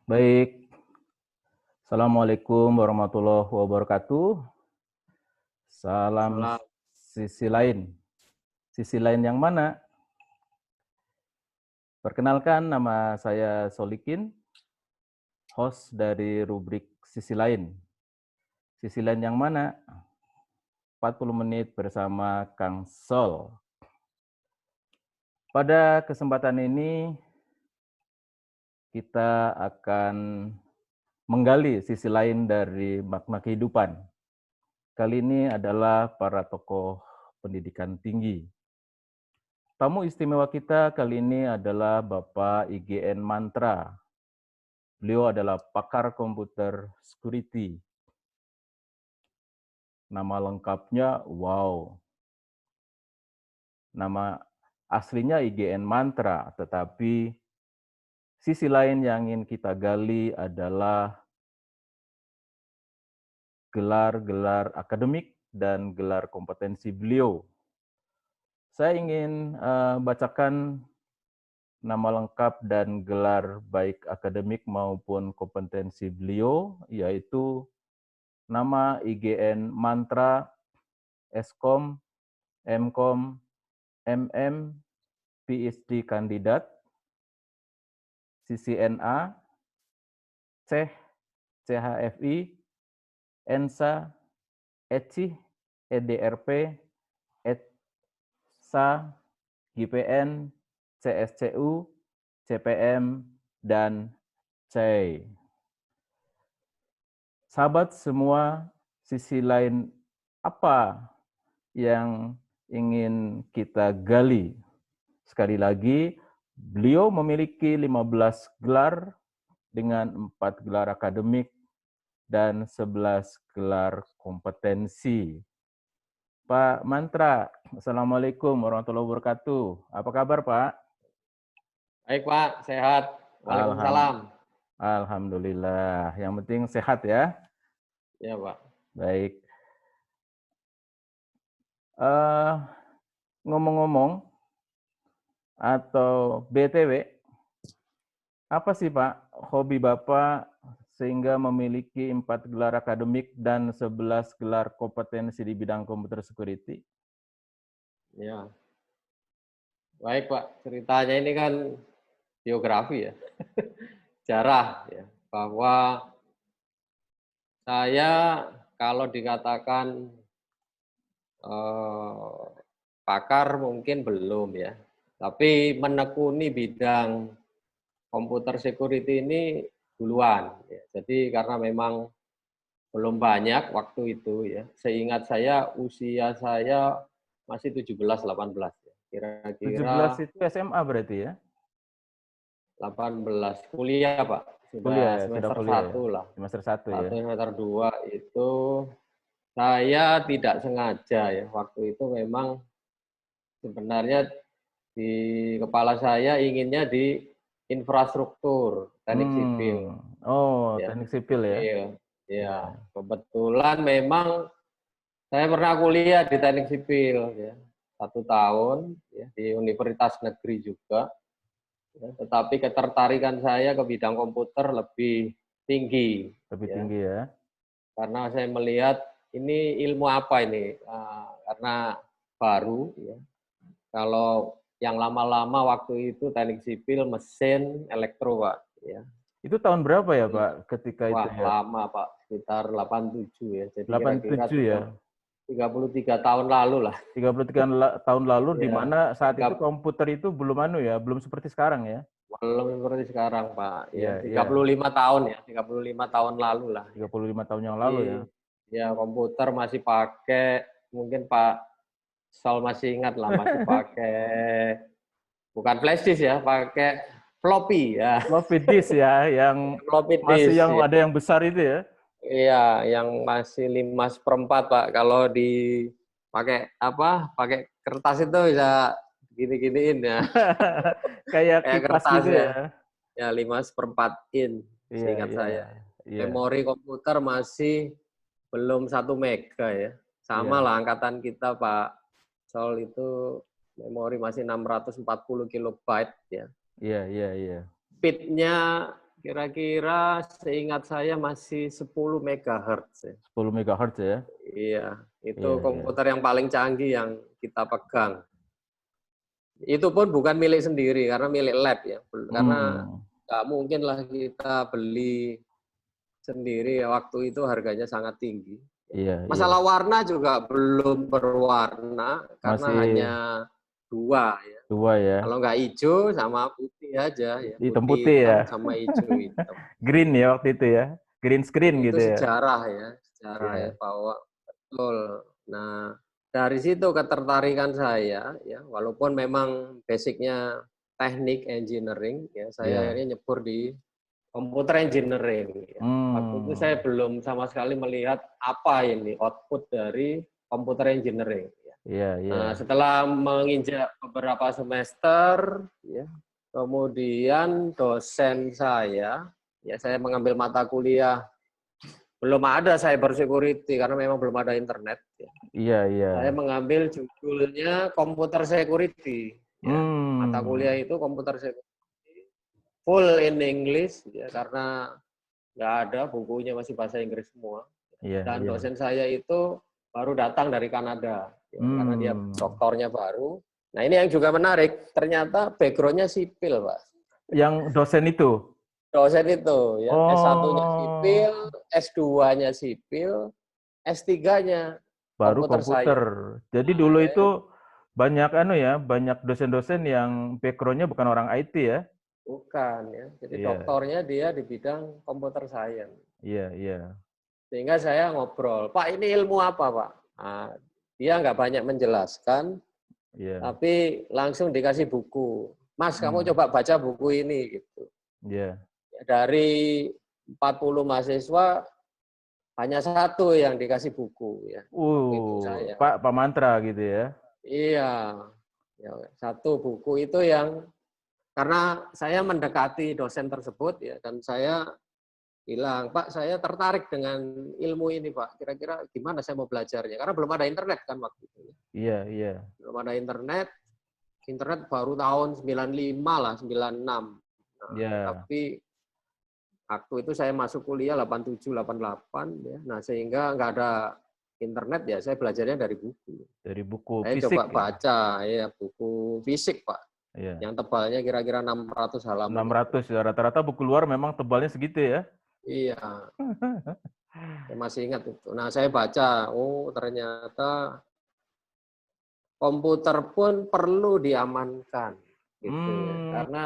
Baik, Assalamualaikum warahmatullahi wabarakatuh. Salam Salam. sisi lain. Sisi lain yang mana? Perkenalkan, nama saya Solikin, host dari rubrik Sisi Lain. Sisi lain yang mana? 40 menit bersama Kang Sol. Pada kesempatan ini, kita akan menggali sisi lain dari makna kehidupan. Kali ini adalah para tokoh pendidikan tinggi. Tamu istimewa kita kali ini adalah Bapak IGN Mantra. Beliau adalah pakar komputer security. Nama lengkapnya, wow. Nama aslinya IGN Mantra, tetapi sisi lain yang ingin kita gali adalah gelar-gelar akademik dan gelar kompetensi beliau. Saya ingin bacakan nama lengkap dan gelar baik akademik maupun kompetensi beliau, yaitu nama IGN Mantra, Eskom, Mkom, MM, PhD kandidat, CCNA, CEH, CHFI, ENSA, ECIH, EDRP, ETSA, GPN, CSCU, CPM, dan CEI. Sahabat semua, sisi lain apa yang ingin kita gali? Sekali lagi, beliau memiliki 15 gelar dengan 4 gelar akademik dan 11 gelar kompetensi. Pak Mantra, Assalamualaikum warahmatullahi wabarakatuh. Apa kabar, Pak? Baik, Pak. Sehat. Waalaikumsalam. Alhamdulillah. Yang penting sehat ya. Ya, Pak. Baik. Ngomong-ngomong atau BTW, apa sih Pak hobi Bapak sehingga memiliki 4 gelar akademik dan 11 gelar kompetensi di bidang computer security? Ya. Baik, Pak. Ceritanya ini kan biografi ya. Sejarah ya. Bahwa saya kalau dikatakan eh, pakar mungkin belum ya. Tapi menekuni bidang komputer security ini duluan. Ya. Jadi karena memang belum banyak waktu itu ya. Seingat saya usia saya masih 17-18 ya. 17 Kira-kira itu SMA berarti ya? 18 kuliah, Pak. Kuliah Sudah ya, sudah semester kuliah ya? 1 lah. Semester 1 ya? 1 semester 2 itu saya tidak sengaja ya. Waktu itu memang sebenarnya di kepala saya inginnya di infrastruktur teknik sipil Oh, ya. teknik sipil ya? Iya. Iya. Ya, kebetulan memang saya pernah kuliah di teknik sipil ya. 1 tahun ya, di universitas negeri juga. Ya, tetapi ketertarikan saya ke bidang komputer lebih tinggi Lebih ya. tinggi ya? Karena saya melihat ini ilmu apa ini? Karena baru ya. Kalau yang lama-lama waktu itu teknik sipil, mesin, elektro, Pak ya. Itu tahun berapa ya Pak ketika itu Wah, ya? lama, Pak. Sekitar 87 ya. Jadi kira-kira 87 ya? 33 tahun lalu lah. 33 tahun lalu di Ya, mana saat itu tiga, komputer itu belum belum seperti sekarang ya? belum seperti sekarang, Pak. Ya, Iya, tiga iya. puluh lima tahun ya, 35 tahun lalu lah. 35 tahun yang lalu ya. Jadi ya komputer masih pakai, mungkin Pak Sol masih ingat lah, masih pakai bukan flash disk ya, pakai floppy ya. Floppy disk ya, yang Floppy masih disk yang ya. ada yang besar itu ya. Iya, yang masih 5/4 Pak. Kalau dipakai apa? Pakai kertas itu bisa gini-giniin ya. Kayak Kayak kipas kertas gitu ya. ya. Ya 5/4 in, Iya, seingat iya, saya. iya, Memori komputer masih belum 1 mega ya. Sama iya, lah angkatan kita Pak Sol itu memori masih 640 kilobyte ya. iya, iya, iya. Speed-nya Kira-kira seingat saya masih 10 MHz ya. 10 MHz ya? Iya, itu Iya, iya. komputer yang paling canggih yang kita pegang. Itu pun bukan milik sendiri, karena milik lab ya. Karena nggak mungkin lah kita beli sendiri, waktu itu harganya sangat tinggi. Iya, iya. Masalah warna juga belum berwarna, karena Masih hanya 2 ya. 2 ya? Kalau nggak hijau sama putih aja ya, Hitam putih putih ya? hitam sama hijau hitam. Green ya waktu itu ya? Green screen Itu gitu ya? sejarah ya Iya. bahwa betul. Nah, dari situ ketertarikan saya ya, walaupun memang basicnya teknik engineering ya, saya Iya. akhirnya nyebur di computer engineering ya. Waktu itu saya belum sama sekali melihat apa ini output dari computer engineering ya. Iya, iya. Nah, setelah menginjak beberapa semester ya, kemudian dosen saya mengambil mata kuliah, belum ada cyber security karena memang belum ada internet ya. Iya, iya. Saya mengambil judulnya computer security ya. Mata kuliah itu computer security full in English ya, karena nggak ada bukunya, masih bahasa Inggris semua. Iya, Dan iya. dosen saya itu baru datang dari Kanada ya, karena dia doktornya baru. Nah, ini yang juga menarik, ternyata background-nya sipil, Pak. Yang dosen itu? Dosen itu ya, S1-nya Oh, sipil, S2-nya sipil, S3-nya baru komputer komputer. science. Jadi Nah, dulu saya itu banyak banyak dosen-dosen yang background-nya bukan orang IT ya? bukan ya. Jadi Iya, doktornya dia di bidang komputer science. iya, iya. Sehingga saya ngobrol, Pak ini ilmu apa Pak? Nah, dia nggak banyak menjelaskan, Iya. tapi langsung dikasih buku. Mas, kamu coba baca buku ini gitu. Iya. Dari 40 mahasiswa hanya 1 yang dikasih buku ya. Itu saya. Pak Mantra gitu ya? Iya. Ya, 1 buku itu yang karena saya mendekati dosen tersebut ya, dan saya bilang, Pak, saya tertarik dengan ilmu ini, Pak. Kira-kira gimana saya mau belajarnya? Karena belum ada internet kan waktu itu. Iya, iya. Belum ada internet. Internet baru tahun 95 lah, 96. Nah, Iya. tapi waktu itu saya masuk kuliah 87, 88 ya. Nah, sehingga nggak ada internet ya, saya belajarnya dari buku. Dari buku Saya fisik coba ya? baca ya buku fisik, Pak. Iya. Yang tebalnya kira-kira 600 halaman. 600 ya, rata-rata buku luar memang tebalnya segitu ya? Iya. Saya masih ingat itu. Nah, saya baca, oh ternyata komputer pun perlu diamankan gitu ya. Karena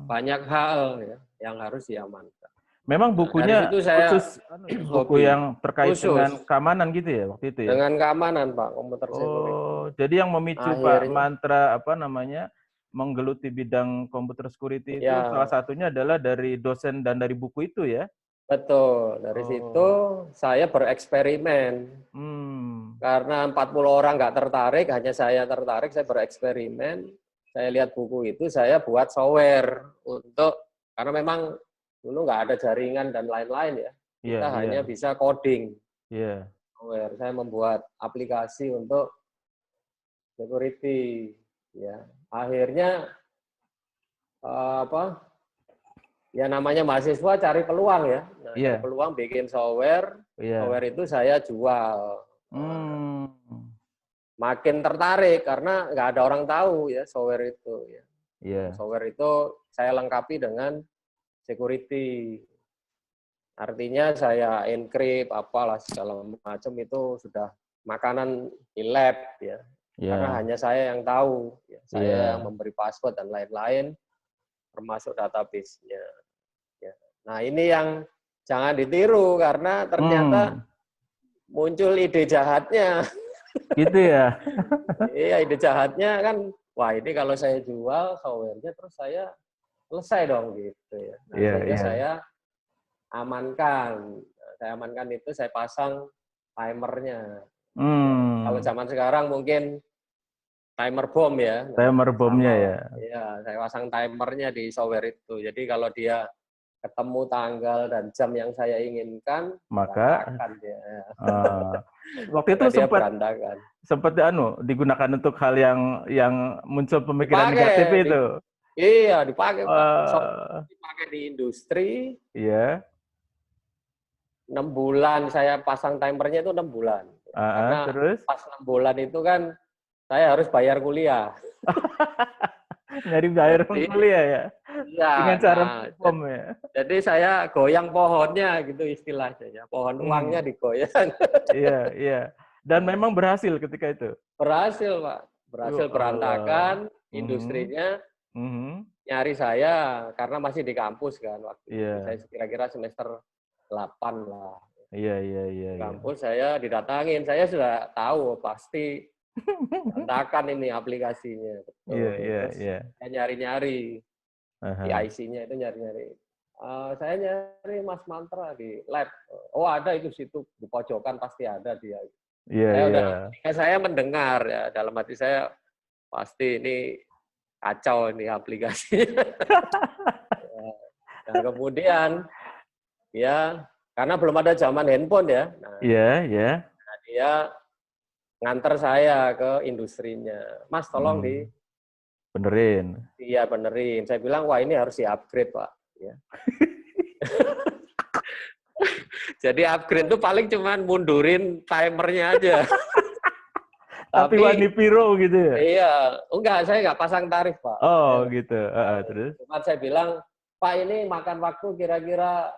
banyak hal ya yang harus diamankan. Memang Nah, dari bukunya situ saya khusus buku yang terkait dengan keamanan gitu ya waktu itu ya? Dengan keamanan, Pak, komputer security. Oh, jadi yang memicu Pak Akhirnya Mantra menggeluti bidang komputer security itu ya, salah satunya adalah dari dosen dan dari buku itu ya? betul. Dari situ Oh. saya bereksperimen. Karena 40 orang nggak tertarik, hanya saya tertarik, saya bereksperimen. Saya lihat buku itu, saya buat software karena memang dulu nggak ada jaringan dan lain-lain ya. Kita hanya bisa coding. Software. Saya membuat aplikasi untuk security. Ya, akhirnya ya namanya mahasiswa cari peluang ya. Nah, cari peluang bikin software. Software itu saya jual. Makin tertarik karena nggak ada orang tahu ya software itu ya. Software itu saya lengkapi dengan security. Artinya saya encrypt apalah segala macam itu sudah makanan di lab ya. Karena hanya saya yang tahu, ya. Saya yang memberi password dan lain-lain termasuk database-nya. Ya. Nah, ini yang jangan ditiru karena ternyata muncul ide jahatnya. Gitu ya. Iya, ide jahatnya kan, wah ini kalau saya jual software-nya terus saya selesai dong gitu ya. Nah, sehingga saya amankan. Saya amankan itu, saya pasang timernya. Kalau zaman sekarang mungkin timer bom ya. Timer bomnya ya. Iya, saya pasang timernya di software itu. Jadi kalau dia ketemu tanggal dan jam yang saya inginkan, maka akan dia. Waktu itu sempat digunakan untuk hal yang muncul pemikiran negatif itu. Iya, dipakai Pak. Wah, Dipakai di industri, iya. 6 bulan saya pasang timernya itu 6 bulan. Karena Terus pas 6 bulan itu kan saya harus bayar kuliah. nyari bayar Jadi, kuliah ya iya, dengan cara nah, minjem ya. jadi saya goyang pohonnya gitu istilahnya ya. Pohon uangnya Hmm, digoyang. iya, iya. Dan memang berhasil ketika itu. Berhasil, Pak. Ya Berhasil Allah. berantakan, Mhm, industrinya mhm. nyari saya karena masih di kampus kan waktu itu. Saya Iya, kira-kira semester 8 lah. iya, iya, iya, Di iya. kampus saya didatangin, saya sudah tahu pasti berantakan ini aplikasinya. Iya, Betul. iya, Terus iya. saya nyari-nyari di Aha. IC-nya itu nyari-nyari. Saya nyari Mas Mantra di lab. Oh ada itu situ di pojokan pasti ada dia. Iya, Saya iya. udah, saya mendengar ya dalam hati saya pasti ini kacau ini aplikasinya. Dan kemudian ya karena belum ada zaman handphone ya, Iya, iya. nah dia nganter saya ke industrinya. Mas tolong di Hmm, benerin. dia benerin. Saya bilang wah ini harus di upgrade Pak. Ya. Jadi upgrade itu paling cuman mundurin timernya aja. Tapi Tapi Wani Piro gitu ya? iya, enggak, saya enggak pasang tarif, Pak. Oh, Saya enggak gitu. pasang tarif. Terus? Cuma saya bilang, Pak ini makan waktu kira-kira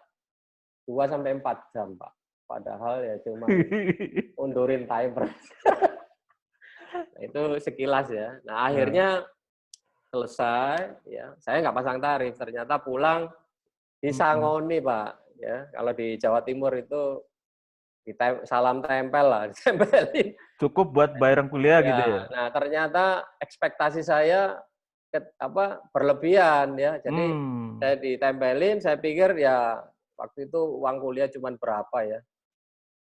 2 sampai 4 jam, Pak. Padahal ya cuma undurin timer. Nah, itu sekilas ya. Nah, Nah, akhirnya selesai ya. Saya enggak pasang tarif. Ternyata pulang mm-mm. disangoni, Pak. Ya, kalau di Jawa Timur itu salam tempel lah, ditempelin. Cukup buat bayaran kuliah gitu Ya, ya? nah ternyata ekspektasi saya berlebihan ya. Jadi Hmm. saya ditempelin, saya pikir ya waktu itu uang kuliah cuma berapa ya?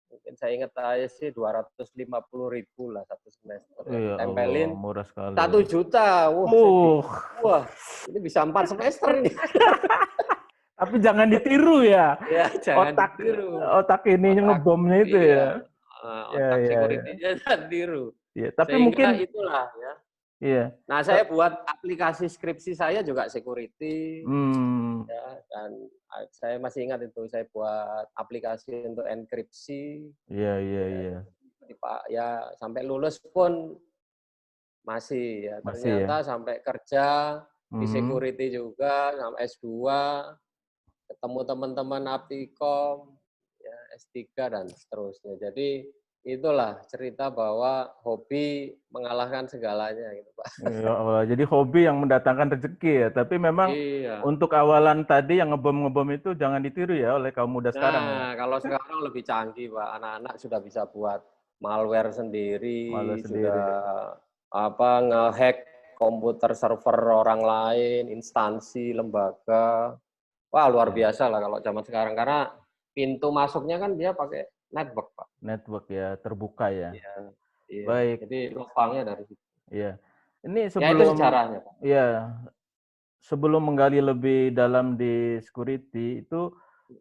Mungkin saya ingat aja sih 250.000 lah satu semester ya. Ya Allah, Ditempelin murah sekali ya. 1 juta. Wah, saya Uh, pikir, wah ini bisa 4 semester ini. tapi jangan ditiru ya. Ya, jangan Otak ditiru. otak ininya Otak ngebomnya itu ya. iya, Ya, otak ya, ya. security-nya jangan tiru. Ya, tapi Sehingga mungkin itulah ya. iya. Nah, saya buat aplikasi skripsi saya juga security, Hmm, ya, dan saya masih ingat itu saya buat aplikasi untuk enkripsi, iya, iya, ya, iya. ya sampai lulus pun masih ya Masih ya. ternyata sampai kerja di Mhm. security juga sampai S2 ketemu teman-teman Aptikom ya S3 dan seterusnya. Jadi itulah cerita bahwa hobi mengalahkan segalanya gitu Pak. Ya Allah, jadi hobi yang mendatangkan rezeki ya. Tapi memang Iya. untuk awalan tadi yang ngebom-ngebom itu jangan ditiru ya oleh kaum muda sekarang ya. Nah, kalau sekarang lebih canggih, Pak. Anak-anak sudah bisa buat malware Malu sendiri, sendiri. sudah ngehack komputer server orang lain, instansi, lembaga. Wah, luar Ya, biasa lah kalau zaman sekarang karena pintu masuknya kan dia pakai network, Pak. network ya, terbuka ya. Iya, iya. Baik, Jadi lubangnya dari situ. ya. Ini Ya itu sebelum sejarahnya, Pak. ya, sebelum menggali lebih dalam di security itu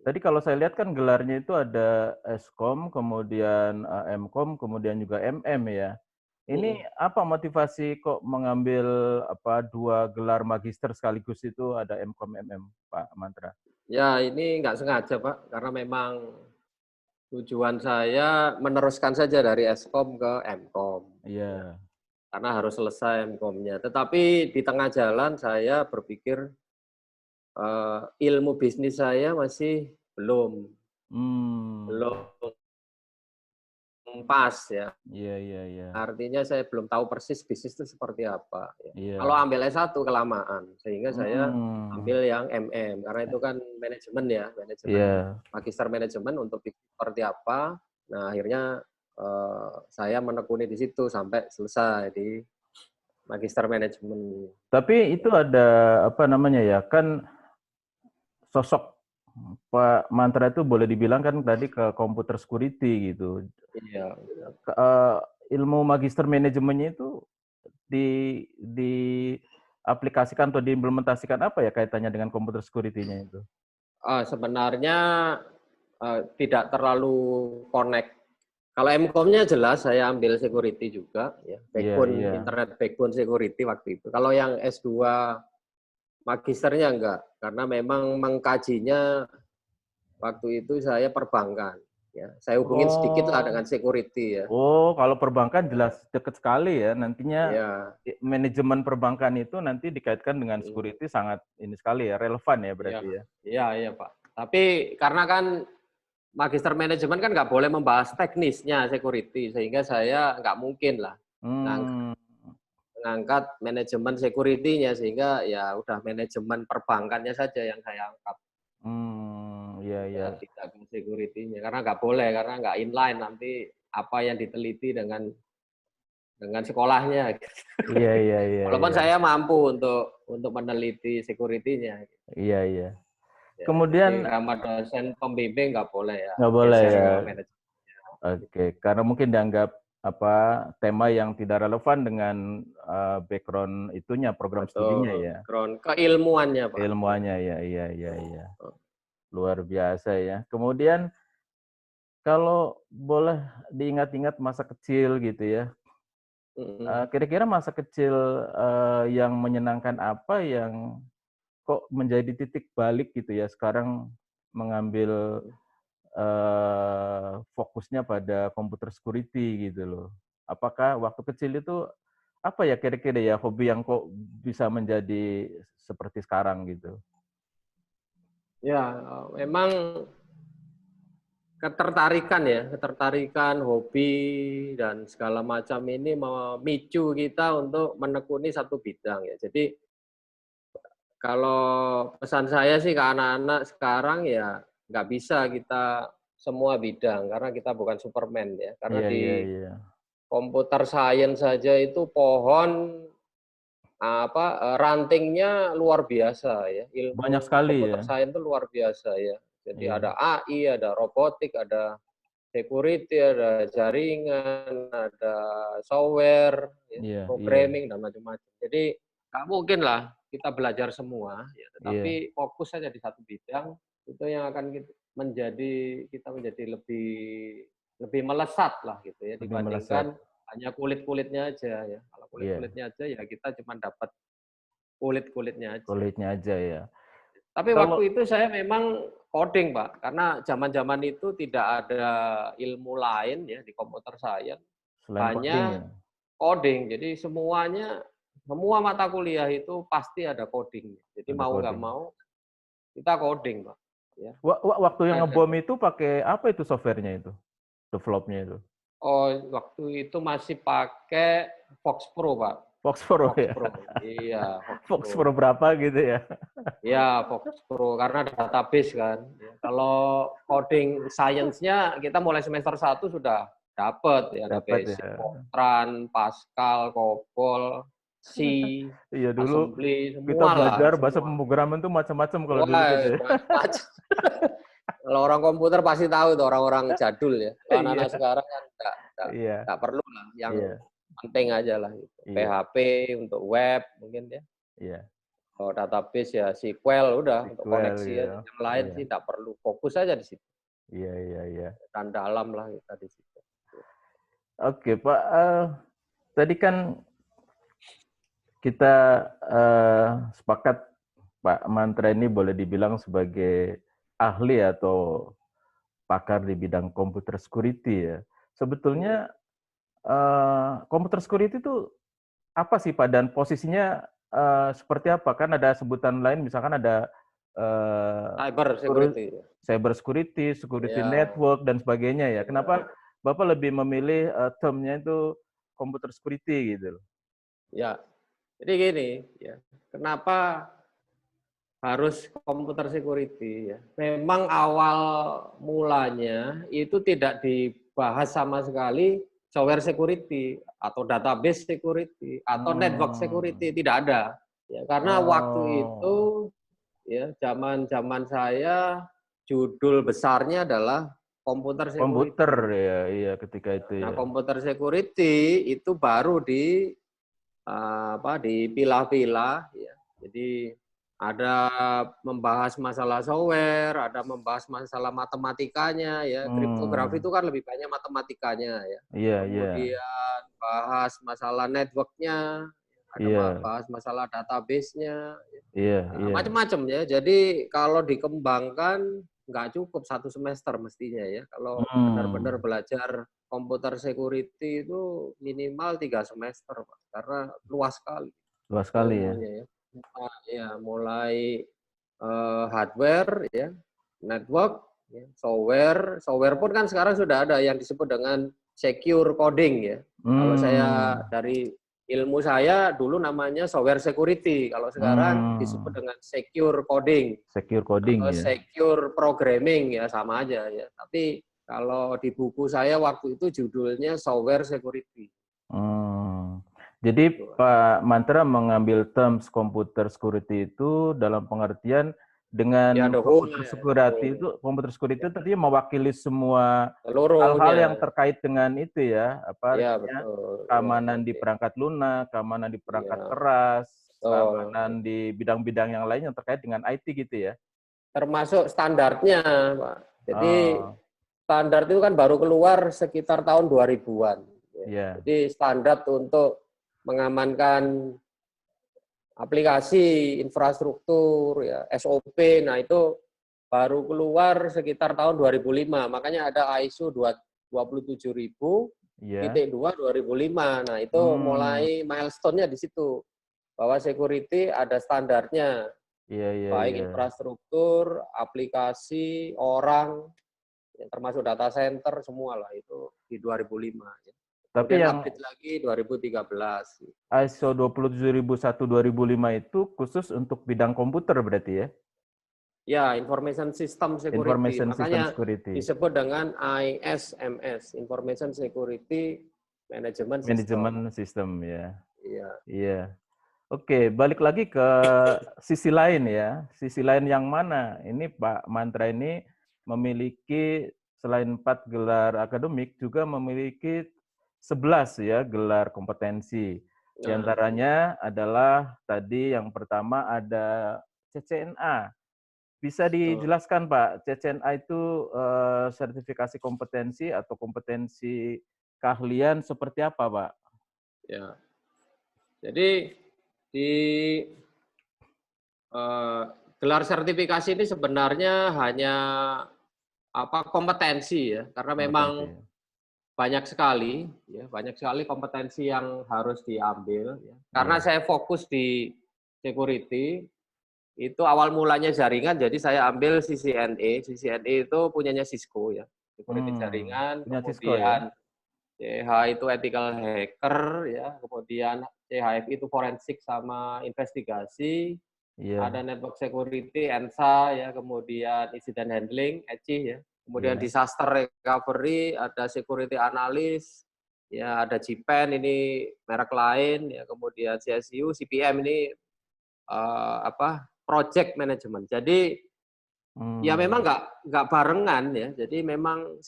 tadi kalau saya lihat kan gelarnya itu ada Skom, kemudian Mkom, kemudian juga MM ya. Ini Mm-mm. apa motivasi kok mengambil apa dua gelar magister sekaligus itu ada Mkom MM, Pak Mantra? Ya ini nggak sengaja, Pak, karena memang tujuan saya meneruskan saja dari Skom ke Mkom. Ya. Iya. Karena harus selesai MCOM-nya. Tetapi di tengah jalan saya berpikir ilmu bisnis saya masih belum Hmm. belum pas ya. Iya, iya, iya. Artinya saya belum tahu persis bisnis itu seperti apa. Ya. Kalau Iya. ambil S1 kelamaan, sehingga saya Hmm. ambil yang MM karena itu kan manajemen ya, manajemen Iya. magister manajemen untuk bisnis seperti apa. Nah akhirnya saya menekuni di situ sampai selesai di magister manajemen. Tapi itu ada apa namanya ya? Kan sosok Pak Mantra itu boleh dibilang kan tadi ke computer security gitu. Iya. Ilmu magister manajemennya itu diaplikasikan atau diimplementasikan apa ya kaitannya dengan computer security-nya itu? Sebenarnya tidak terlalu connect. Kalau MCOM-nya jelas saya ambil security juga, ya Iya, backbone iya. internet backbone security waktu itu. Kalau yang S2 magisternya enggak, karena memang mengkajinya waktu itu saya perbankan. Ya, saya hubungin sedikit lah Oh, dengan security ya. oh, kalau perbankan jelas dekat sekali ya. Nantinya Ya, manajemen perbankan itu nanti dikaitkan dengan mm, security sangat ini sekali ya, relevan ya ya, berarti ya. iya, iya Pak. Tapi karena kan magister manajemen kan nggak boleh membahas teknisnya security, sehingga saya nggak mungkin lah Hmm, ngangkat manajemen security-nya, sehingga ya udah manajemen perbankannya saja yang saya angkat. iya iya. Tidak ke security-nya, karena nggak boleh, karena nggak inline nanti apa yang diteliti dengan sekolahnya. Iya iya iya Walaupun iya. saya mampu untuk meneliti security-nya. Iya iya. Ya, Kemudian jadi sama dosen pembimbing nggak boleh ya nggak boleh geser ya. ke manajemen. Oke, karena mungkin dianggap apa tema yang tidak relevan dengan background itunya, program studinya Betul, ya, background keilmuannya Pak. Ya. ilmuannya ya, iya iya iya, luar biasa ya. Kemudian kalau boleh diingat-ingat masa kecil gitu ya, Mm-mm. kira-kira masa kecil yang menyenangkan apa yang kok menjadi titik balik gitu ya sekarang mengambil fokusnya pada computer security gitu loh. Apakah waktu kecil itu apa ya kira-kira ya hobi yang kok bisa menjadi seperti sekarang gitu? Ya, memang ketertarikan hobi dan segala macam ini memicu kita untuk menekuni satu bidang ya. Jadi kalau pesan saya sih ke anak-anak sekarang ya nggak bisa kita semua bidang karena kita bukan Superman ya. Karena Iya iya di iya. komputer science saja itu pohon rantingnya luar biasa ya. Banyak Ilmu sekali ya. komputer science itu luar biasa ya. Jadi Iya. ada AI, ada robotik, ada security, ada jaringan, ada software, ya, Iya iya. programming dan macam-macam. Jadi nggak mungkin lah kita belajar semua, ya, Iya. tetapi fokus saja di satu bidang itu yang akan kita menjadi lebih lebih melesat lah gitu ya Lebih melesat. dibandingkan hanya kulit-kulitnya aja ya. Kalau Iya. kulit-kulitnya aja ya kita cuma dapat kulit-kulitnya aja. Kulitnya aja ya. Tapi Kalau waktu itu saya memang coding, Pak, karena zaman-zaman itu tidak ada ilmu lain ya di komputer science, selain coding ya. hanya coding. Jadi semua mata kuliah itu pasti ada coding. Jadi Ada mau nggak coding. mau kita coding, Pak. Ya. Waktu yang ngebom itu pakai apa itu softwarenya itu? Developnya itu? Oh, waktu itu masih pakai Fox Pro, Pak. Fox Pro Fox ya? Pro. Iya, Fox Fox Pro. Pro berapa gitu ya? Ya, Fox Pro karena database kan. Ya, kalau coding science-nya kita mulai semester 1 sudah dapat ya, ada Dapat basic ya. Fortran, Pascal, COBOL, C, Iya dulu assembly, kita semua lah, belajar bahasa semua. pemrograman tuh macam-macam kalau dulu Wah, gitu ya. macam-macam. Kalau orang komputer pasti tahu tuh orang-orang jadul ya. Kalau Iya, anak-anak sekarang kan iya, enggak perlu lah, yang iya, penting aja lah gitu. iya, PHP untuk web mungkin ya. iya. Kalau database ya SQL udah untuk SQL koneksi gitu. aja. Yang lain Iya, sih tidak perlu. Fokus aja di situ. iya, iya, iya. Dan dalam lah kita di situ. Oke, Pak. Tadi kan kita sepakat Pak Mantra ini boleh dibilang sebagai ahli atau pakar di bidang computer security ya. Sebetulnya computer security itu apa sih Pak dan posisinya seperti apa? Kan ada sebutan lain misalkan ada Cyber security. cyber security, security Ya, network dan sebagainya ya. ya, Kenapa Bapak lebih memilih termnya itu computer security gitu loh? ya. Jadi gini, ya. Kenapa harus komputer security ya? Memang awal mulanya itu tidak dibahas sama sekali software security atau database security atau network Hmm. security, tidak ada. Ya, karena waktu itu Oh, ya zaman-zaman saya judul besarnya adalah komputer komputer security. ya, iya ketika itu Nah, ya. komputer security itu baru dipilah-pilah ya. Jadi ada membahas masalah software, ada membahas masalah matematikanya ya. Kriptografi Hmm, itu kan lebih banyak matematikanya ya. iya, iya, Kemudian bahas masalah networknya, Iya, bahas masalah database-nya, iya, ya, iya. macam-macam ya. Jadi kalau dikembangkan nggak cukup 1 semester mestinya ya. Kalau benar-benar Hmm, belajar computer security itu minimal 3 semester, Pak, karena luas sekali luas sekali ya. ilmunya ya. Ya, mulai hardware ya, network, ya, software. Software pun kan sekarang sudah ada yang disebut dengan secure coding ya. Kalau saya Hmm, dari ilmu saya dulu namanya software security. Kalau sekarang disebut hmm, dengan secure coding secure coding atau ya. secure programming ya, sama aja ya. Tapi kalau di buku saya waktu itu judulnya software security. Hmm. Jadi Tuh. Pak Mantra mengambil terms computer security itu dalam pengertian Ya, dengan the computer whole-nya, the security whole. itu computer security Ya, itu tadinya mewakili semua hal-hal yang seluruhnya. terkait dengan itu ya, apa Ya, artinya betul. Ya, keamanan di oke. perangkat lunak, keamanan di perangkat Ya, keras, betul. keamanan di bidang-bidang yang lain yang terkait dengan IT gitu ya. Termasuk standarnya, Pak. Jadi Oh, standar itu kan baru keluar sekitar tahun 2000-an. Ya. iya, Jadi standar untuk mengamankan aplikasi, infrastruktur, ya, SOP, nah itu baru keluar sekitar tahun 2005. Makanya ada ISO 27000-2 iya. 2005. Nah itu Hmm, mulai milestone-nya di situ. Bahwa security ada standarnya, iya, iya, baik iya. infrastruktur, aplikasi, orang, ya, termasuk data center, semua lah itu di 2005. Ya. Tapi Kemudian yang update lagi 2013. ISO 27001-2005 itu khusus untuk bidang komputer berarti ya? Ya, Information System Security. Information System Makanya Security. disebut dengan ISMS, Information Security Management System. Manajemen sistem ya. Iya. Iya. Oke, balik lagi ke sisi lain ya. Sisi lain yang mana? Ini Pak Mantra ini memiliki selain 4 gelar akademik juga memiliki 11 ya gelar kompetensi. Di Nah, antaranya adalah tadi yang pertama ada CCNA. Bisa betul. dijelaskan Pak, CCNA itu sertifikasi kompetensi atau kompetensi keahlian seperti apa Pak? Ya. Jadi di eh, gelar sertifikasi ini sebenarnya hanya kompetensi ya, karena Kompetensi. memang banyak sekali ya, banyak sekali kompetensi yang harus diambil ya. Karena Iya. saya fokus di security, itu awal mulanya jaringan, jadi saya ambil CCNA. CCNA itu punyanya Cisco ya, security jaringan, Punya Cisco ya? kemudian CH itu ethical hacker ya, kemudian CHF itu forensik sama investigasi, Iya, ada network security, ENSA ya, kemudian incident handling, ECI ya, kemudian iya. disaster recovery, ada security analyst, ya ada GPEN ini merek lain ya, kemudian CSU, CPM ini project management. Jadi ya memang Hmm, nggak barengan ya. Jadi memang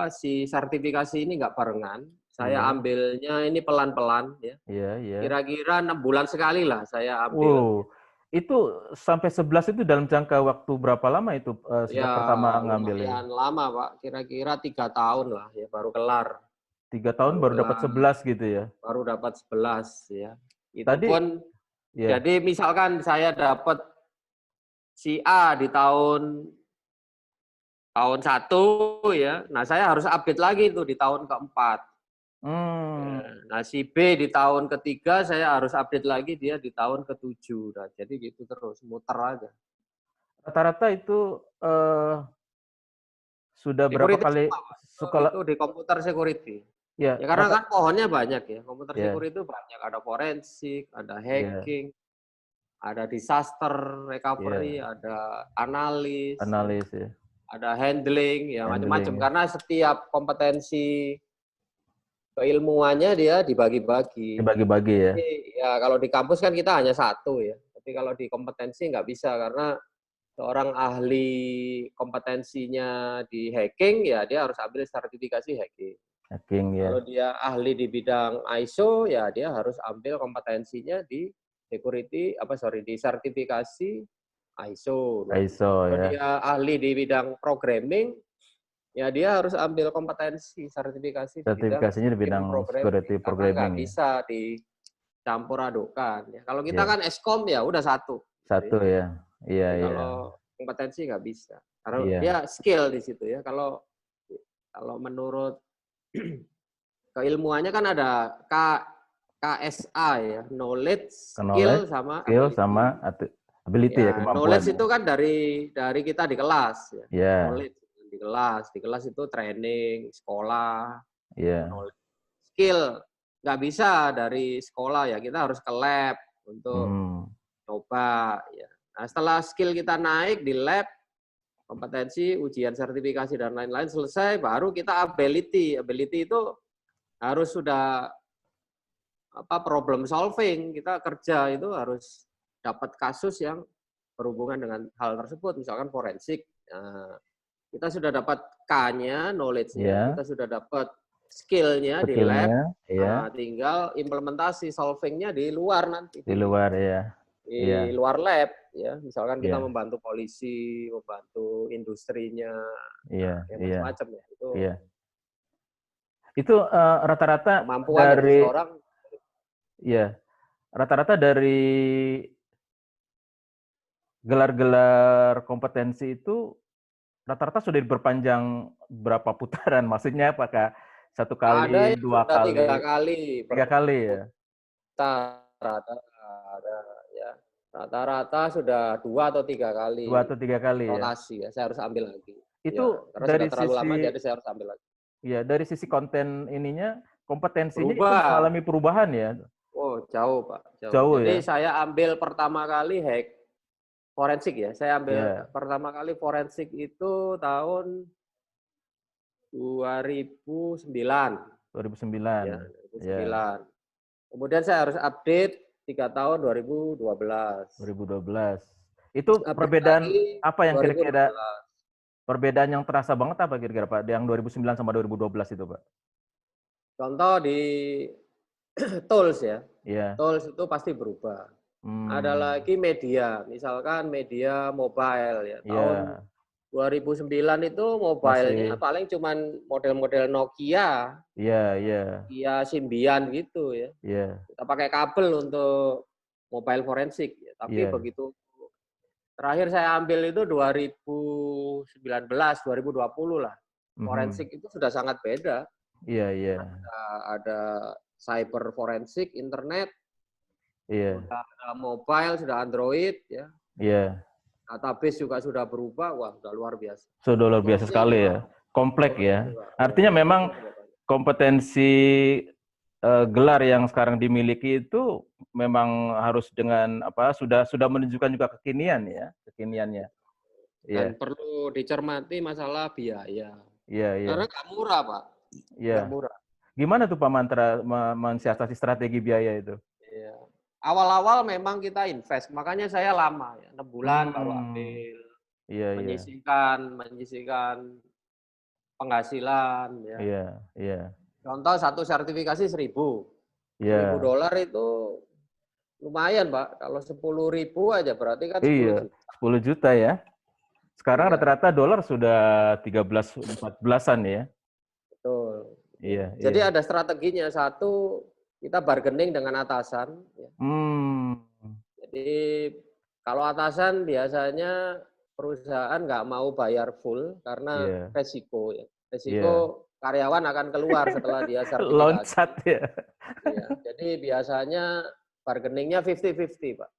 si sertifikasi ini nggak barengan. Saya iya, ambilnya ini pelan-pelan ya. iya, iya. Kira-kira 6 bulan sekali lah saya ambil. Wow, itu sampai 11 itu dalam jangka waktu berapa lama itu Ya sejak pertama ngambil ini? lumayan lama Pak. Kira-kira 3 tahun lah ya, baru kelar. 3 tahun Baru baru dapat kelar. 11 gitu ya? Baru dapat 11 ya. Itu Tadi, pun ya, jadi misalkan saya dapat si A di tahun 1 ya. Nah, saya harus update lagi itu di tahun keempat. hmm, Ya. Nah, si B di tahun ketiga saya harus update lagi dia di tahun ketujuh. Nah, jadi gitu terus, muter aja. rata-rata itu sudah berapa Security kali semua, Pak. sekolah? Itu di komputer security. Ya, Ya karena kan pohonnya banyak ya. Komputer ya, security itu banyak. Ada forensik, ada ya, hacking, ada disaster recovery, ya, ada analis, ya, analis ya, ada handling, ya macam-macam. handling ya, Karena setiap kompetensi keilmuannya dia dibagi-bagi. dibagi-bagi ya. Jadi ya kalau di kampus kan kita hanya satu ya. Tapi kalau di kompetensi nggak bisa karena seorang ahli kompetensinya di hacking ya dia harus ambil sertifikasi hacking. Hacking Kalau ya, dia ahli di bidang ISO ya dia harus ambil kompetensinya di di sertifikasi ISO. Nah, ISO kalau ya, dia ahli di bidang programming ya dia harus ambil kompetensi sertifikasi di bidang sertifikasinya di game bidang programming security karena nggak programming ya. bisa dicampur campur adukan. Ya. Kalau kita Ya. kan eskom ya udah satu. Satu ya. Iya, Jadi iya. kalau kompetensi nggak bisa. Karena Iya. dia skill di situ ya. Kalau menurut keilmuannya kan ada KSA ya, knowledge, skill Knowledge, sama skill ability. sama ability ya, Ya, kemampuan. knowledge itu kan dari kita di kelas ya. Ya. Knowledge di kelas itu training, sekolah, Iya. knowledge. Skill nggak bisa dari sekolah ya, kita harus ke lab untuk coba ya. Nah, setelah skill kita naik di lab, kompetensi, ujian sertifikasi dan lain-lain selesai, baru kita ability. Ability itu harus sudah problem solving. Kita kerja itu harus dapat kasus yang berhubungan dengan hal tersebut, misalkan forensik. Nah, kita sudah dapat K-nya, knowledge-nya, kita sudah dapat skill-nya di lab, ya. tinggal implementasi solving-nya di luar nanti. Di luar ya. Di luar lab, ya. Misalkan kita Iya. membantu polisi, membantu industrinya, Iya, yang macam-macam ya. Itu rata-rata kemampuan dari seseorang. Iya, rata-rata dari gelar-gelar kompetensi itu rata-rata sudah diperpanjang berapa putaran? Maksudnya apakah 1 kali, Ada yang 2 sudah kali? 3 kali. 3 kali ya? Rata-rata sudah 2 atau 3 kali. 2 atau 3 kali ya? Rotasi ya, saya harus ambil lagi. Itu ya, karena dari sudah terlalu sisi lama jadi saya harus ambil lagi. Iya, dari sisi konten ininya, kompetensinya itu Berubah. mengalami perubahan ya? Oh, jauh Pak. Jauh Jadi ya? saya ambil pertama kali forensik ya. Saya ambil pertama kali forensik itu tahun 2009. 2009. Ya, 2009. Kemudian saya harus update 3 tahun 2012. 2012. Itu perbedaan apa yang kira-kira? Perbedaan yang terasa banget apa kira-kira Pak? Yang 2009 sama 2012 itu Pak? Contoh di tools ya. Iya. Tools itu pasti berubah. Ada lagi media, misalkan media mobile ya. Tahun 2009 itu mobile-nya paling cuman model-model Nokia. Nokia Symbian gitu ya. Kita pakai kabel untuk mobile forensik ya. Tapi begitu terakhir saya ambil itu 2019, 2020 lah. Forensik itu sudah sangat beda. Ada cyber forensik, internet, sudah ada mobile, sudah Android, ya. Database juga sudah berubah, wah sudah luar biasa. Sudah luar biasa sekali ya, kompleks ya. Artinya memang kompetensi gelar yang sekarang dimiliki itu memang harus dengan sudah menunjukkan juga kekiniannya. Dan perlu dicermati masalah biaya. Karena nggak murah Pak. Nggak murah. Gimana tuh Pak Mantra mensiasati strategi biaya itu? Awal-awal memang kita invest, makanya saya lama ya, 6 bulan baru ambil. Menyisihkan penghasilan ya. Contoh satu sertifikasi 1.000. $1.000 itu lumayan Pak. Kalau 10.000 aja berarti kan 10 juta. 10 juta ya. Sekarang rata-rata dolar sudah 13-14an ya. Betul. Jadi ada strateginya. Satu, kita bargaining dengan atasan. Jadi kalau atasan biasanya perusahaan nggak mau bayar full karena resiko ya. Resiko karyawan akan keluar setelah dia sertifikasi. Loncat ya. Jadi biasanya bargainingnya 50-50 Pak.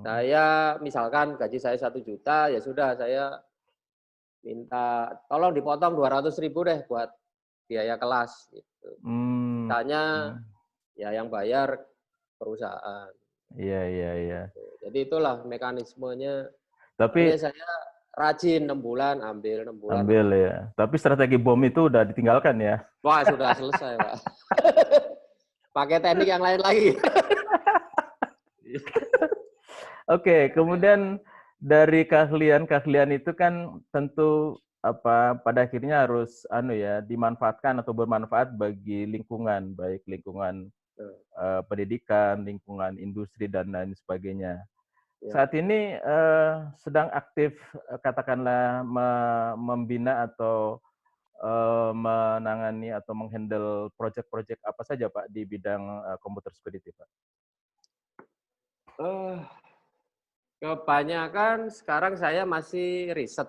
Saya misalkan gaji saya 1 juta, ya sudah saya minta tolong dipotong 200.000 deh buat biaya kelas. Gitu. Misalnya ya yang bayar perusahaan. Iya. Jadi itulah mekanismenya. Tapi saya rajin 6 bulan ambil 6 bulan. Ambil ya. Tapi strategi bom itu udah ditinggalkan ya. Wah sudah selesai Pak. Pakai teknik yang lain lagi. Oke, kemudian dari keahlian itu kan tentu pada akhirnya harus dimanfaatkan atau bermanfaat bagi lingkungan, baik lingkungan pendidikan, lingkungan industri dan lain sebagainya. Saat ini sedang aktif katakanlah membina atau menangani atau menghandle project-project apa saja Pak di bidang computer security Pak? Eh, Kebanyakan sekarang saya masih riset,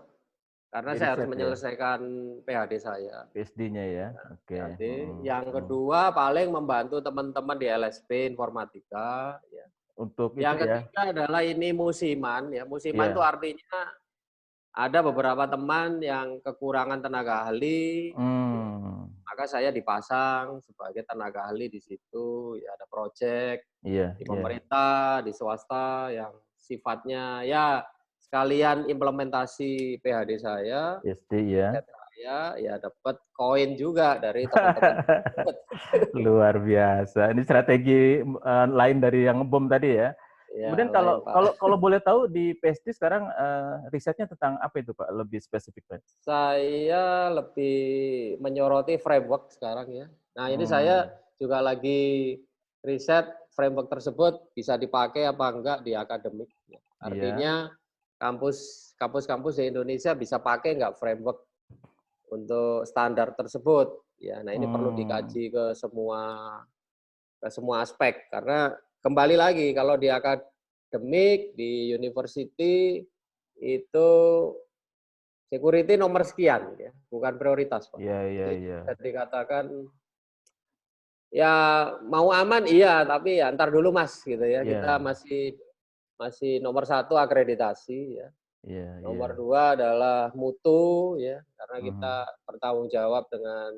karena Di saya harus riset ya, menyelesaikan PhD saya. PhD-nya ya, oke. PhD. Mm, Yang mm. kedua paling membantu teman-teman di LSP Informatika. Ya. Untuk itu Yang ya, ketiga adalah ini musiman. Ya. Musiman itu ya. artinya ada beberapa teman yang kekurangan tenaga ahli. Ya. Hmm, Maka saya dipasang sebagai tenaga ahli di situ. Ya, ada proyek iya, di iya. pemerintah, di swasta yang sifatnya ya sekalian implementasi PhD saya, PhD ya. riset saya, ya dapat koin juga dari teman-teman. Luar biasa. Ini strategi lain dari yang bom tadi ya. Ya, Kemudian lain kalau kalau Pak. kalau boleh tahu di PhD sekarang risetnya tentang apa itu Pak? Lebih spesifik Pak? Saya lebih menyoroti framework sekarang ya. Nah, ini saya Hmm, juga lagi riset framework tersebut bisa dipakai apa enggak di akademik. iya. Artinya kampus-kampus di Indonesia bisa pakai enggak framework untuk standar tersebut. Ya, nah ini perlu Hmm, dikaji ke semua aspek karena kembali lagi kalau di akademik di university itu security nomor sekian ya, bukan prioritas, Pak. iya, iya, Jadi iya. bisa dikatakan ya mau aman iya, tapi ya ntar dulu Mas gitu ya. Kita Iya, masih masih nomor satu akreditasi ya. iya, iya. Nomor dua adalah mutu ya, karena kita Mhm. bertanggung jawab dengan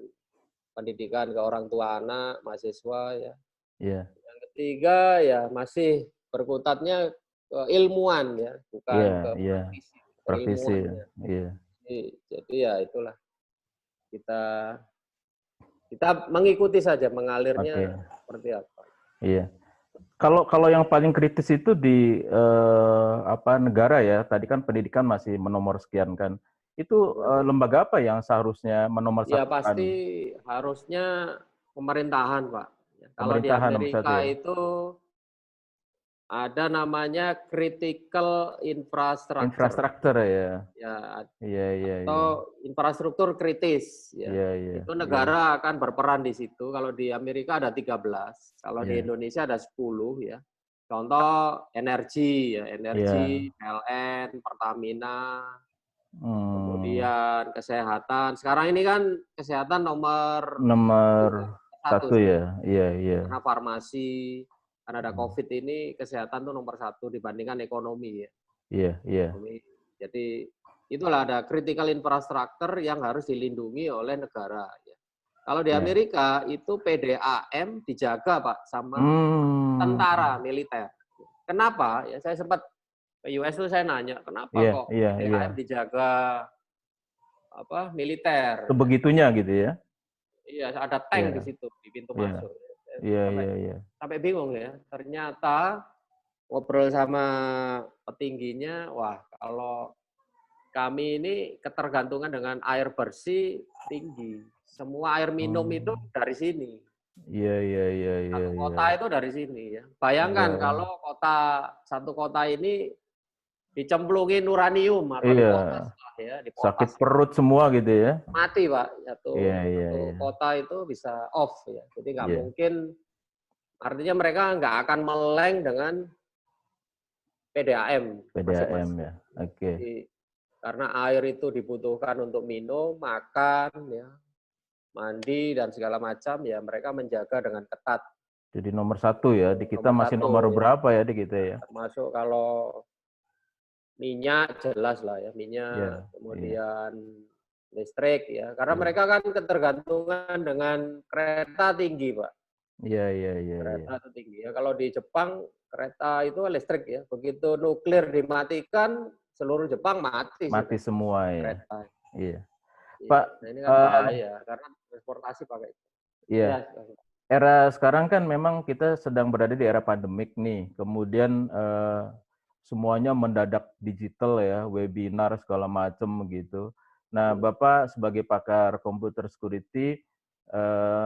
pendidikan ke orang tua anak, mahasiswa ya. Iya, Yang ketiga ya masih berkutatnya ke ilmuwan ya, iya, bukan ke iya. praktisi, Praktisi. keilmuan Ya. ya. Iya, Jadi ya itulah kita kita mengikuti saja mengalirnya oke. seperti apa. Iya. Kalau kalau yang paling kritis itu di apa negara ya. Tadi kan pendidikan masih menomor sekian kan. Itu Betul. lembaga apa yang seharusnya Ya pasti menomorsatukan? harusnya pemerintahan, Pak. Ya, kalau di Pemerintahan nomor satu Amerika ya. itu ada namanya critical infrastructure. Infrastruktur ya. Ya, Iya, iya, iya. atau infrastruktur kritis ya. Iya, iya, Itu iya. negara akan berperan di situ. Kalau di Amerika ada 13, kalau di Iya. Indonesia ada 10 ya. Contoh energi ya, Iya. energi, PLN, Pertamina, Hmm. kemudian kesehatan. Sekarang ini kan kesehatan nomor Nomor satu satu ya. sekarang. Iya, iya. Karena farmasi, karena ada Hmm. COVID ini kesehatan tuh nomor satu dibandingkan ekonomi ya. Iya, iya. Jadi itulah ada critical infrastructure yang harus dilindungi oleh negara. Ya. Kalau di Iya. Amerika itu PDAM dijaga Pak sama Hmm. tentara militer. Kenapa? Ya saya sempat ke US itu saya nanya, kenapa Iya, kok iya, iya. PDAM dijaga apa militer? Ya. Sebegitunya gitu ya. Iya, ada tank di Iya, situ di pintu iya. masuk. Iya, Sampai iya, iya. sampai bingung ya. Ternyata ngobrol sama petingginya, wah kalau kami ini ketergantungan dengan air bersih tinggi. Semua air minum itu Hmm. dari sini. Iya, iya, iya, iya, Satu iya. kota itu dari sini ya. Bayangkan Iya. kalau satu kota ini dicemplungin uranium atau Iya. dipotas lah ya, Sakit dipotas perut semua gitu ya. mati Pak. Iya, iya, Satu iya. kota itu bisa off ya. Jadi nggak Iya. mungkin, artinya mereka nggak akan meleng dengan PDAM PDAM masing-masing. ya. Oke. Jadi karena air itu dibutuhkan untuk minum, makan, ya, mandi dan segala macam, ya mereka menjaga dengan ketat. Jadi nomor satu ya. Di kita Nomor masih satu nomor ya, berapa ya di kita ya? termasuk kalau minyak jelas lah ya, minyak, Iya, iya. kemudian listrik ya, karena Iya. mereka kan ketergantungan dengan kereta tinggi pak, Iya, iya, iya, iya. kereta itu tinggi ya. Kalau di Jepang kereta itu listrik ya, begitu nuklir dimatikan seluruh Jepang mati Mati sudah semua ya. kereta. Iya. Iya, Pak, nah ini kan eh, bahaya karena transportasi pakai itu. iya. Ya, Era sekarang kan memang kita sedang berada di era pandemik nih. Kemudian semuanya mendadak digital ya, webinar segala macam gitu. Nah, Bapak sebagai pakar computer security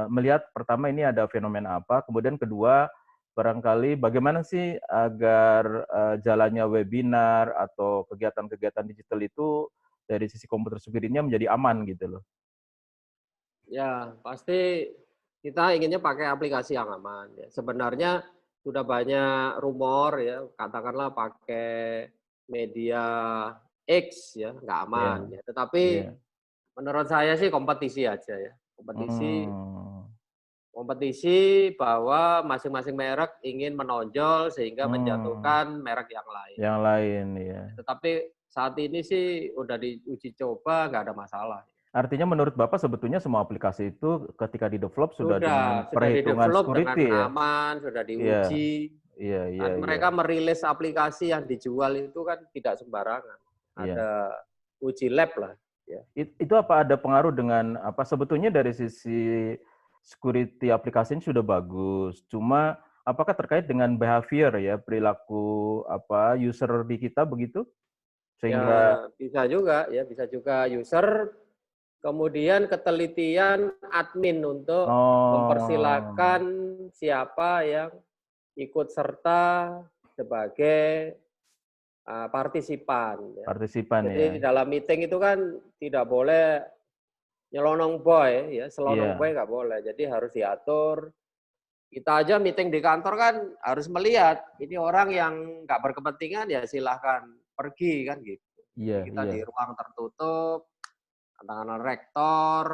melihat pertama ini ada fenomena apa, kemudian kedua barangkali bagaimana sih agar jalannya webinar atau kegiatan-kegiatan digital itu dari sisi computer security-nya menjadi aman gitu loh. Ya, pasti kita inginnya pakai aplikasi yang aman ya. Sebenarnya sudah banyak rumor ya, katakanlah pakai media X ya, nggak aman Iya, ya. Tetapi iya. menurut saya sih kompetisi aja ya. Kompetisi Mmm, kompetisi bahwa masing-masing merek ingin menonjol sehingga mmm, menjatuhkan merek yang lain. yang lain, ya. Tetapi saat ini sih udah diuji coba nggak ada masalah. Artinya menurut Bapak sebetulnya semua aplikasi itu ketika di-develop sudah dengan Sudah perhitungan di-develop dengan security ya? aman, sudah Iya, diuji. iya, iya, Kan iya, mereka merilis aplikasi yang dijual itu kan tidak sembarangan. iya. Ada uji lab lah, ya. Itu apa ada pengaruh dengan apa sebetulnya dari sisi security aplikasi ini sudah bagus, cuma apakah terkait dengan behavior ya, perilaku apa user di kita begitu? Ya Sehingga bisa juga user, kemudian ketelitian admin untuk oh, mempersilahkan siapa yang ikut serta sebagai partisipan, ya. partisipan ya? Jadi dalam meeting itu kan tidak boleh nyelonong boy, ya, selonong boy Iya, nggak boleh. Jadi harus diatur. Kita aja meeting di kantor kan harus melihat ini orang yang nggak berkepentingan ya silahkan pergi kan gitu. iya, Jadi kita iya, di ruang tertutup, katakanlah rektor,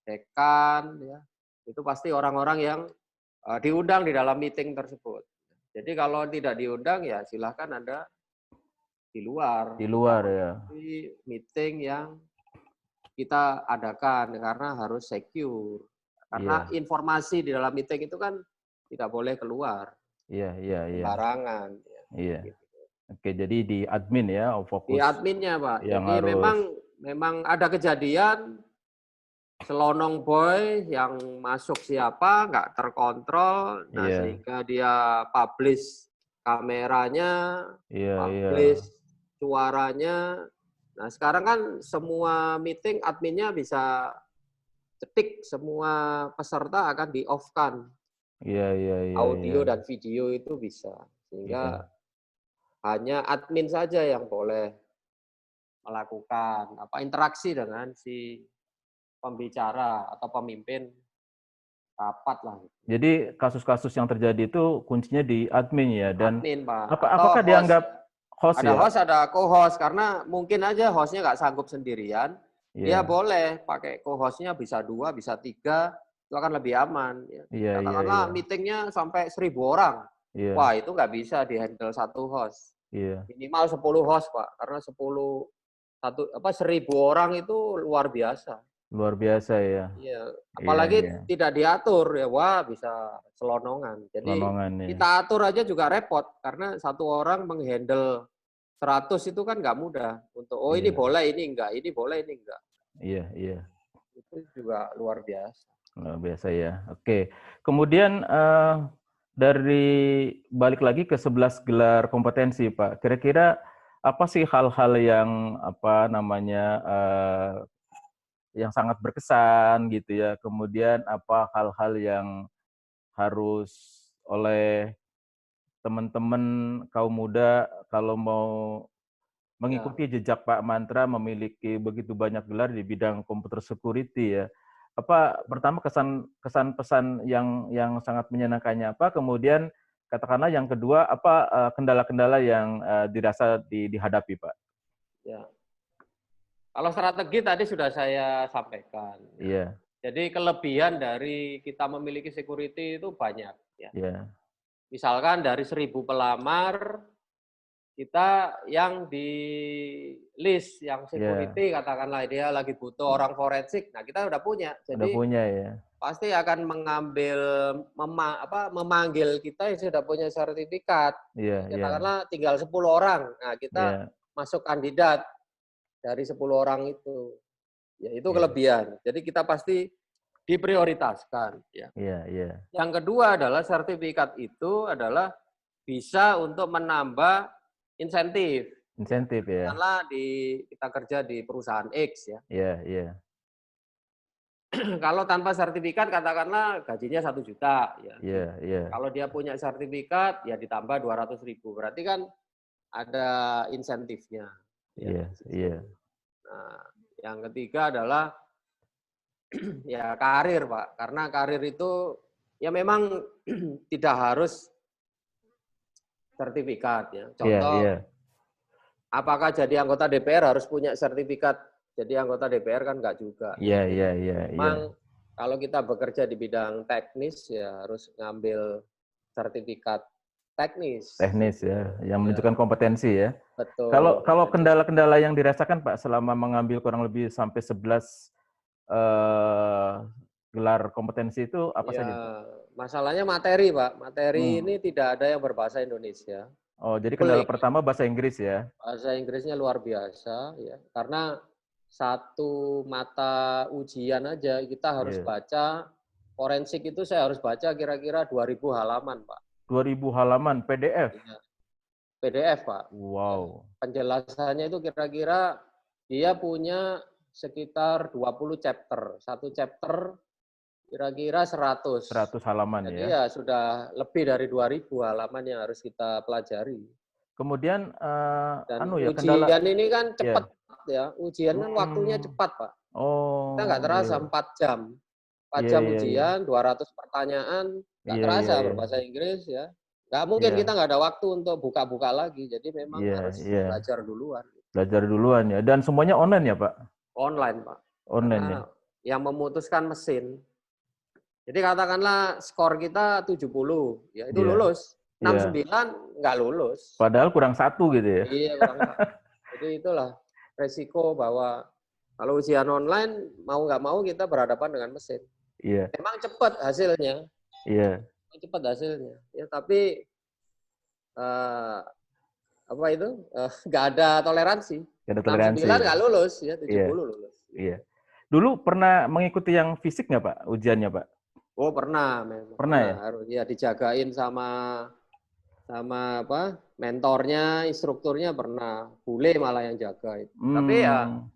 dekan, ya itu pasti orang-orang yang diundang di dalam meeting tersebut. Jadi kalau tidak diundang ya silahkan Anda di luar, di tidak luar ya? mengikuti meeting yang kita adakan karena harus secure. Karena Iya, informasi di dalam meeting itu kan tidak boleh keluar iya, iya, iya, sembarangan. Ya, iya. gitu. Oke, jadi di admin ya, Di fokus adminnya Pak. yang Jadi harus memang ada kejadian selonong boy yang masuk siapa nggak terkontrol, nah iya, sehingga dia publish kameranya, iya, iya, publish suaranya. Nah sekarang kan semua meeting adminnya bisa ketik semua peserta akan di-off-kan. iya, iya, iya, iya, Audio dan video itu bisa. Sehingga iya. hanya admin saja yang boleh melakukan interaksi dengan si pembicara atau pemimpin rapat lah. Jadi kasus-kasus yang terjadi itu kuncinya di admin ya dan Admin Pak, atau apakah host. dianggap host Ada ya? host, ada co-host. Karena mungkin aja hostnya nggak sanggup sendirian, dia Iya, boleh pakai co-hostnya bisa 2, bisa 3, itu akan lebih aman. Ya. iya, iya, Katakanlah iya, meetingnya sampai 1.000 orang. iya, Wah, itu nggak bisa di-handle satu host. iya. Minimal 10 host, Pak. Karena 1.000 orang itu luar biasa. Luar biasa ya. Iya, Iya, apalagi iya. tidak diatur ya, wah bisa selonongan. Jadi Lonongan ya. kita atur aja juga repot karena satu orang menghandle 100 itu kan nggak mudah untuk oh ini Iya, boleh, ini enggak, ini boleh, ini enggak. iya, iya. Itu juga luar biasa. Luar biasa ya. Oke. Kemudian dari balik lagi ke 11 gelar kompetensi, Pak. Kira-kira apa sih hal-hal yang apa namanya yang sangat berkesan gitu ya. Kemudian apa hal-hal yang harus oleh teman-teman kaum muda kalau mau Ya, mengikuti jejak Pak Mantra memiliki begitu banyak gelar di bidang computer security ya. Apa pertama kesan pesan yang sangat menyenangkannya apa? Kemudian katakanlah yang kedua apa kendala-kendala yang dirasa dihadapi, Pak? ya. Kalau strategi tadi sudah saya sampaikan. Ya. Iya, Jadi kelebihan dari kita memiliki security itu banyak. Ya. iya, Misalkan dari 1.000 pelamar, kita yang di list, yang iya. security katakanlah dia lagi butuh orang forensik, nah kita udah punya. Udah Jadi punya ya. pasti akan memanggil kita yang sudah punya sertifikat. Iya, Jadi iya, katakanlah tinggal 10 orang, nah kita iya, masuk kandidat dari 10 orang itu. Ya itu iya, kelebihan. Jadi kita pasti diprioritaskan. Ya. iya, iya. Yang kedua adalah sertifikat itu adalah bisa untuk menambah insentif. Ya, Insentif ya. katakanlah kita kerja di perusahaan X ya. Iya, iya, Kalau tanpa sertifikat katakanlah gajinya 1 juta ya. iya, iya, Kalau dia punya sertifikat ya ditambah 200.000. Berarti kan ada insentifnya ya iya, di situ. iya, Nah, yang ketiga adalah Ya karir, Pak. Karena karir itu ya memang tidak harus sertifikat ya. Iya, iya. Contoh, apakah jadi anggota DPR harus punya sertifikat jadi anggota DPR kan enggak juga. Iya, Jadi iya, iya, iya. memang kalau kita bekerja di bidang teknis ya harus ngambil sertifikat teknis. Teknis ya, yang Ya, menunjukkan kompetensi ya. Kalau betul. kalau Jadi kendala-kendala yang dirasakan Pak selama mengambil kurang lebih sampai 11 gelar kompetensi itu apa ya saja Pak? masalahnya materi, Pak. Materi Hmm. ini tidak ada yang berbahasa Indonesia. Oh, jadi kendala Kulik. pertama bahasa Inggris ya? Bahasa Inggrisnya luar biasa ya. Karena satu mata ujian aja kita harus Iya. baca forensik itu saya harus baca kira-kira 2.000 halaman, Pak. 2000 halaman PDF. Iya, PDF, Pak. Ya, Wow. penjelasannya itu kira-kira dia punya sekitar 20 chapter. Satu chapter kira-kira 100. 100 halaman Jadi ya. ya sudah lebih dari 2.000 halaman yang harus kita pelajari. Kemudian Dan ya kendala ujian ini kan ya. cepat ya. Ujian kan waktunya Hmm. cepat, Pak. Kita nggak Oh, terasa iya. 4 jam. 4 Iya, jam iya, iya. ujian, 200 pertanyaan, nggak Iya, iya, terasa iya. berbahasa Inggris ya. Nggak mungkin kita Iya. nggak ada waktu untuk buka-buka lagi. Jadi memang Iya, harus iya. belajar duluan. Belajar duluan ya. Dan semuanya online ya, Pak? Online, Pak. Online ya. Karena yang memutuskan mesin. Jadi katakanlah skor kita 70, ya itu Iya. lulus. Iya. 69 nggak lulus. Padahal kurang satu gitu ya. Iya, kurang satu. Jadi itulah resiko bahwa kalau ujian online mau nggak mau kita berhadapan dengan mesin. Iya. Memang cepat hasilnya, Iya. cepat hasilnya. Ya tapi apa itu nggak ada toleransi. Nggak ada 69 toleransi. nggak lulus, ya 70 Iya. lulus. Iya. Dulu pernah mengikuti yang fisik nggak Pak, ujiannya Pak? Oh pernah, memang Pernah ya? harus ya dijagain sama apa mentornya, instrukturnya pernah. Bule malah yang jaga itu. Tapi ya Hmm.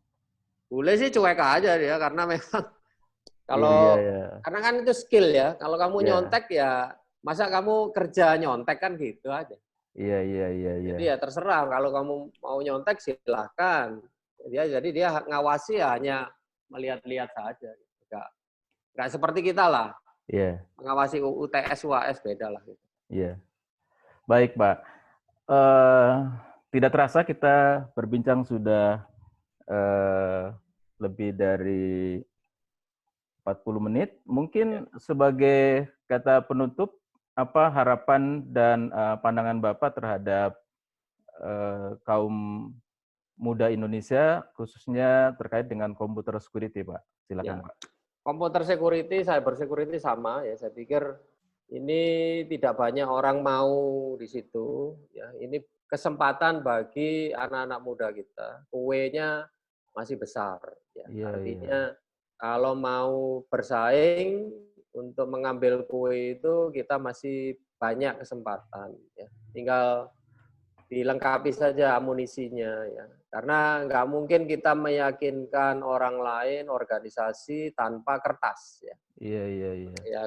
bule sih cuek aja dia karena memang Iya, iya, kalau iya. karena kan itu skill ya. Kalau kamu Iya. nyontek ya masa kamu kerja nyontek kan gitu aja. Iya, iya, iya, iya. Jadi ya terserah kalau kamu mau nyontek silahkan. Jadi dia ngawasi ya hanya melihat-lihat saja. Nggak seperti kita lah. Iya. Mengawasi UTS, UAS beda lah. Iya. Baik, Pak. Tidak terasa kita berbincang sudah lebih dari 40 menit. Mungkin sebagai kata penutup, apa harapan dan pandangan Bapak terhadap kaum muda Indonesia, khususnya terkait dengan computer security, Pak? Silakan, Ya. Pak. Computer security, cyber security sama ya. Saya pikir ini tidak banyak orang mau di situ. Ya, ini kesempatan bagi anak-anak muda kita. Kuenya masih besar. Ya. Iya, Artinya iya. kalau mau bersaing untuk mengambil kue itu kita masih banyak kesempatan. Ya. Tinggal dilengkapi saja amunisinya ya. Karena nggak mungkin kita meyakinkan orang lain, organisasi tanpa kertas ya. Iya, iya, iya. Ya,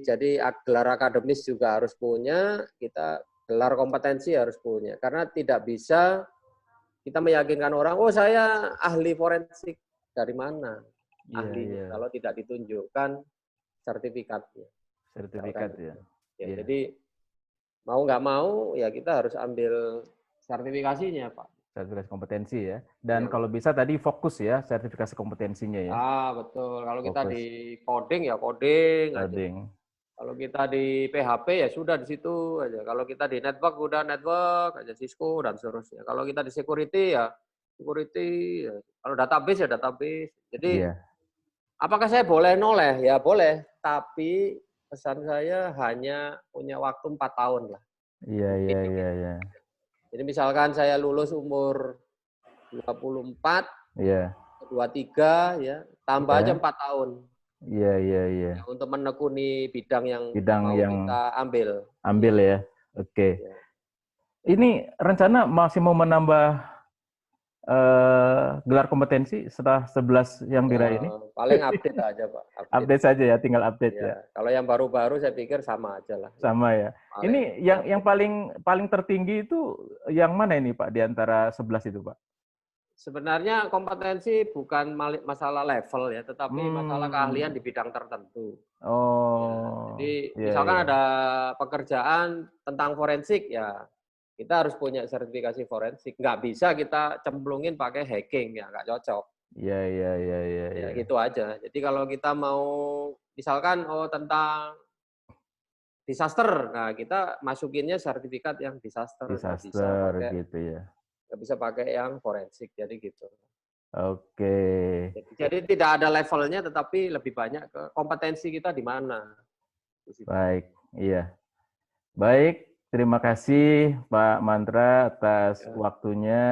jadi gelar akademis juga harus punya, kita gelar kompetensi harus punya. Karena tidak bisa kita meyakinkan orang, oh saya ahli forensik. Dari mana Iya, ahlinya iya. kalau tidak ditunjukkan sertifikatnya. Sertifikat ya. Ya, Iya. jadi mau nggak mau ya kita harus ambil sertifikasinya, Pak. Sertifikasi kompetensi ya. Dan Ya, kalau bisa tadi fokus ya sertifikasi kompetensinya ya. betul. Kalau kita Fokus. di coding ya coding aja. Coding. Kalau kita di PHP ya sudah di situ aja. Kalau kita di network udah network aja, Cisco dan seterusnya. Kalau kita di security ya security. Ya. Kalau database ya database. Jadi Iya. apakah saya boleh noleh? Ya boleh. Tapi pesan saya hanya punya waktu 4 tahun lah. Iya, iya, iya, iya. Jadi misalkan saya lulus umur 24, Iya. 23 ya, tambah aja Iya. 4 tahun. Iya, iya, iya. Ya, untuk menekuni bidang yang Bidang mau yang kita ambil. ambil ya. Oke. Ya. Ini rencana masih mau menambah gelar kompetensi setelah 11 yang diraih ini? Paling update aja, Pak. Update saja ya, tinggal update ya. Kalau yang baru-baru saya pikir sama aja lah. Sama ya. Paling Ini yang paling tertinggi itu yang mana ini Pak di antara 11 itu Pak? Sebenarnya kompetensi bukan masalah level ya, tetapi masalah keahlian Hmm. di bidang tertentu. Ya, Oh, jadi iya misalkan iya. ada pekerjaan tentang forensik, ya kita harus punya sertifikasi forensik. Nggak bisa kita cemplungin pakai hacking, ya nggak cocok. Iya iya iya iya Ya iya. gitu aja. Jadi kalau kita mau misalkan tentang disaster, nah kita masukinnya sertifikat yang disaster, Disaster gitu ya. nggak bisa pakai yang forensik. Jadi gitu. Oke. Jadi tidak ada levelnya, tetapi lebih banyak ke kompetensi kita di mana. Di situ. Baik, iya. Baik, terima kasih Pak Mantra atas Ya, waktunya.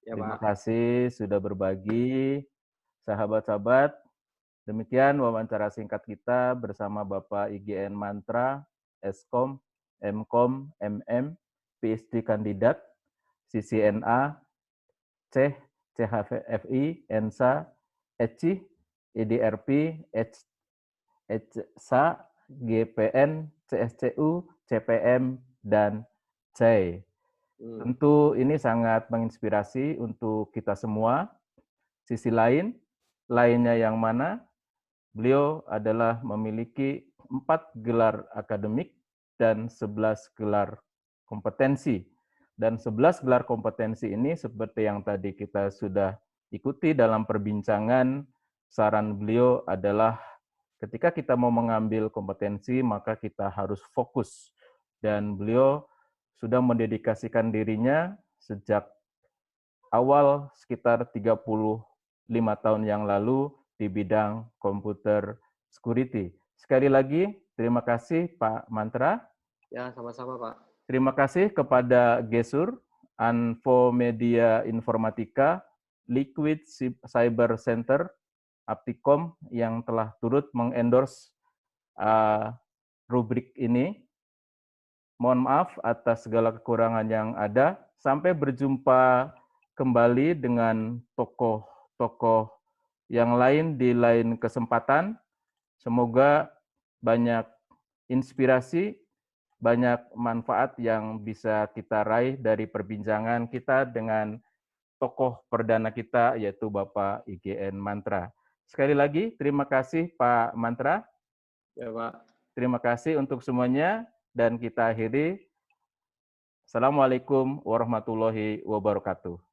ya Terima Pak. kasih sudah berbagi. Sahabat-sahabat, demikian wawancara singkat kita bersama Bapak IGN Mantra, Eskom, Mkom, MM, PhD kandidat, CCNA, CEH, CHFI, ENSA, ECI, EDRP, ECSA, GPN, CSCU, CPM, dan CEI. Hmm. Tentu ini sangat menginspirasi untuk kita semua. Sisi lainnya yang mana? Beliau adalah memiliki 4 gelar akademik dan 11 gelar kompetensi. Dan 11 gelar kompetensi ini seperti yang tadi kita sudah ikuti dalam perbincangan, saran beliau adalah ketika kita mau mengambil kompetensi, maka kita harus fokus. Dan beliau sudah mendedikasikan dirinya sejak awal sekitar 35 tahun yang lalu di bidang komputer security. Sekali lagi, terima kasih Pak Mantra. Ya, sama-sama Pak. Terima kasih kepada Gesur, Anfo Media Informatika, Liquid Cyber Center, Aptikom yang telah turut mengendorse rubrik ini. Mohon maaf atas segala kekurangan yang ada. Sampai berjumpa kembali dengan tokoh-tokoh yang lain di lain kesempatan. Semoga banyak inspirasi, banyak manfaat yang bisa kita raih dari perbincangan kita dengan tokoh perdana kita, yaitu Bapak IGN Mantra. Sekali lagi, terima kasih Pak Mantra. Ya Pak. Terima kasih untuk semuanya, dan kita akhiri. Assalamualaikum warahmatullahi wabarakatuh.